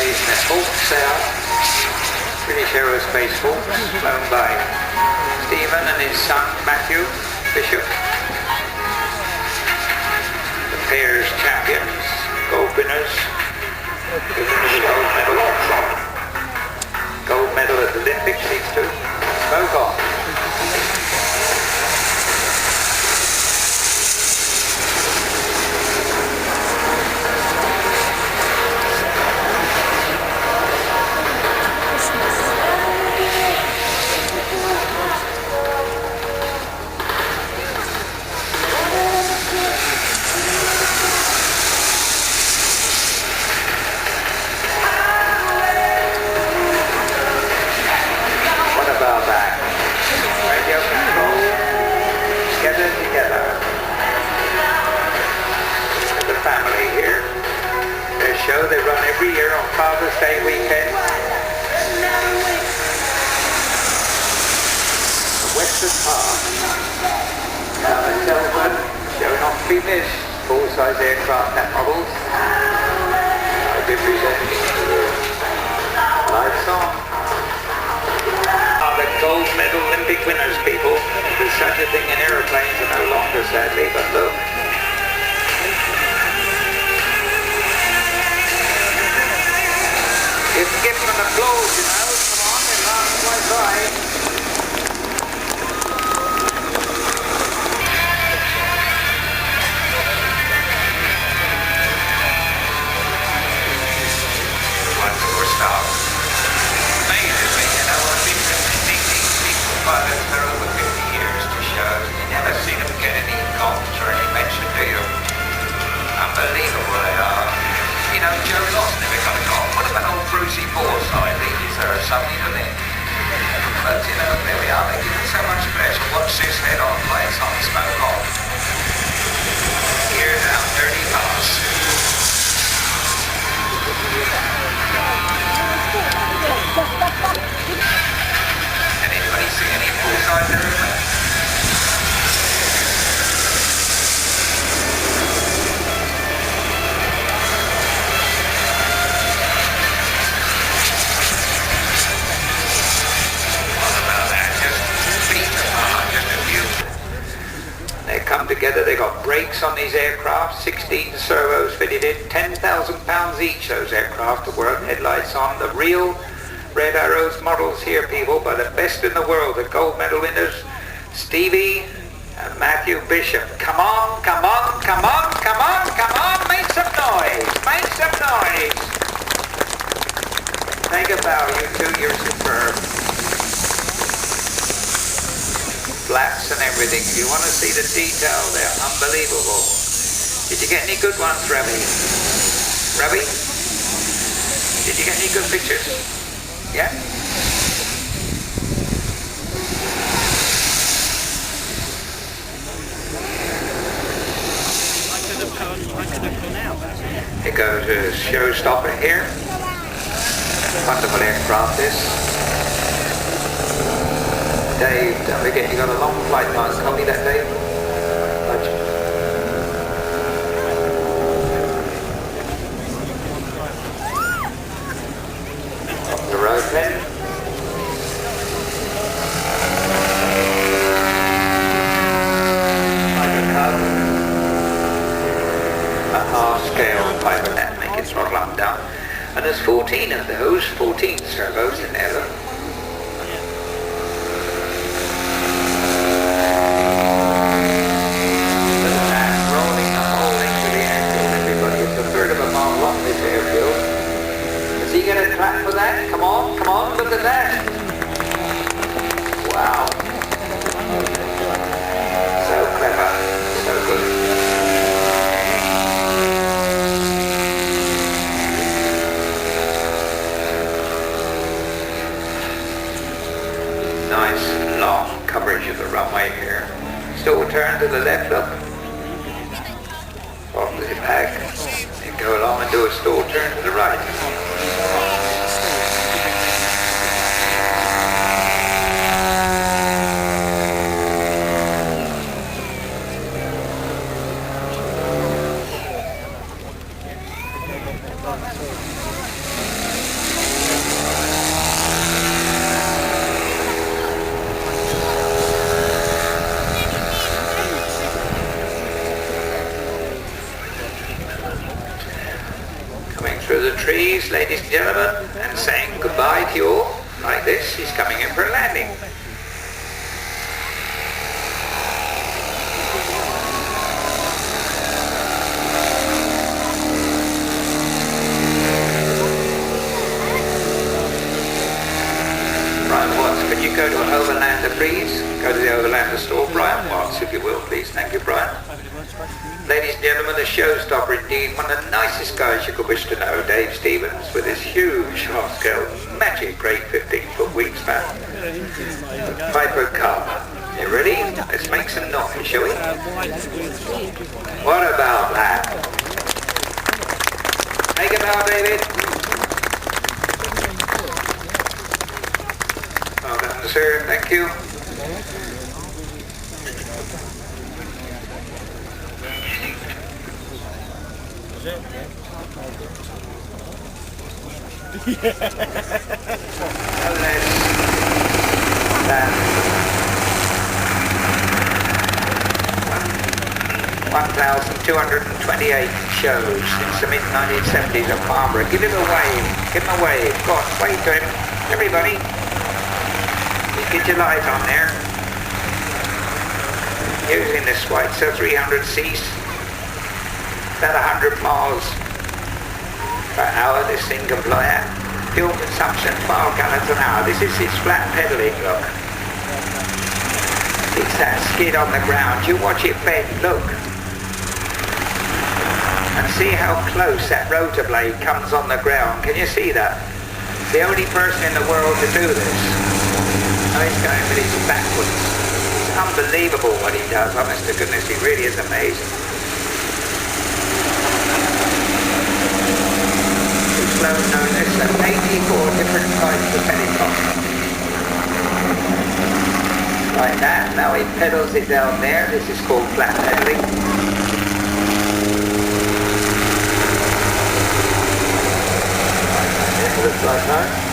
guys in the Hawks there, British Aerospace Hawks, flown by Stephen and his son Matthew Bishop. The pairs champions, gold winners, given the gold medal. Gold medal at the Olympics, these two. Smoke on. Airshow, they run every year on Father's Day weekend. Western Park. Down at Telford, showing off previous full-size aircraft and models. I'll be presenting lights on. Are the gold medal Olympic winners, people. There's such a thing in aeroplanes are no longer, sadly, but look. Give them an applause, you know. Come on, it lasts quite right. One more stop. Amazingly, you know, I've been meeting these people pilots for over 50 years to shows. You never see them get any comps or any mention, do you? Unbelievable they are. You know, Joe Loss never got a call. What about old Brucey Forsyth? He's there or something, isn't he? But, you know, there we are. They give him so much pleasure. Watch this head on, lights on, smoke off. Gear down, dirty pass. Can anybody see any full-size aeroplanes? They come together, they got brakes on these aircraft, 16 servos fitted in, 10,000 pounds each, those aircraft, the world headlights on, the real Red Arrows models here, people, by the best in the world, the gold medal winners, Stevie and Matthew Bishop. Come on, come on, come on, come on, come on, make some noise, make some noise. Take a bow, you two, you're superb. Flaps and everything. If you want to see the detail, they're unbelievable. Did you get any good ones, Ravi? Ravi? Did you get any good pictures? Yeah? It goes a showstopper here. Wonderful aircraft this. Dave, don't forget you got a long flight line. Copy that, Dave? Off the road then. A half-scale pipe net, make it throttle up and down. And there's 14 of those, 14 servos in there, look. Does he get a clap for that? Come on, look at that. Wow. So clever, so good. Nice long coverage of the runway here. Still turn to the left, look. Opposite back. And go along and do a stall turn to the right. trees, ladies and gentlemen, and saying goodbye to you all. Like this, he's coming in for a landing. Brian Watts, can you go to Overlander, please? Go to the Overlander store. Brian Watts, if you will, please. Thank you, Brian. Ladies and gentlemen, the showstopper indeed, one of the nicest guys you could wish to know, Dave Stevens, with his huge half-scale, magic great 15-foot wingspan. 5-foot carp. You ready? Let's make some noise, shall we? What about that? Take it out, David. Well done, sir. Thank you. That 1,228 shows since the mid-1970s at Farnborough. Give him a wave. Give him a wave. Go on, wave to him. Everybody. Get your light on there. Using the Schweitzer 300 Cs. About 100 miles per hour this thing can fly at. Fuel consumption 5 gallons an hour. This is its flat pedaling, look. It's that skid on the ground. You watch it bend, look. And see how close that rotor blade comes on the ground. Can you see that? The only person in the world to do this. Oh, he's going with his backwards. It's unbelievable what he does. Honest to goodness, he really is amazing. Known as 84 different types of helicopter. Like that. Now he pedals it down there. This is called flat pedaling. It looks like that.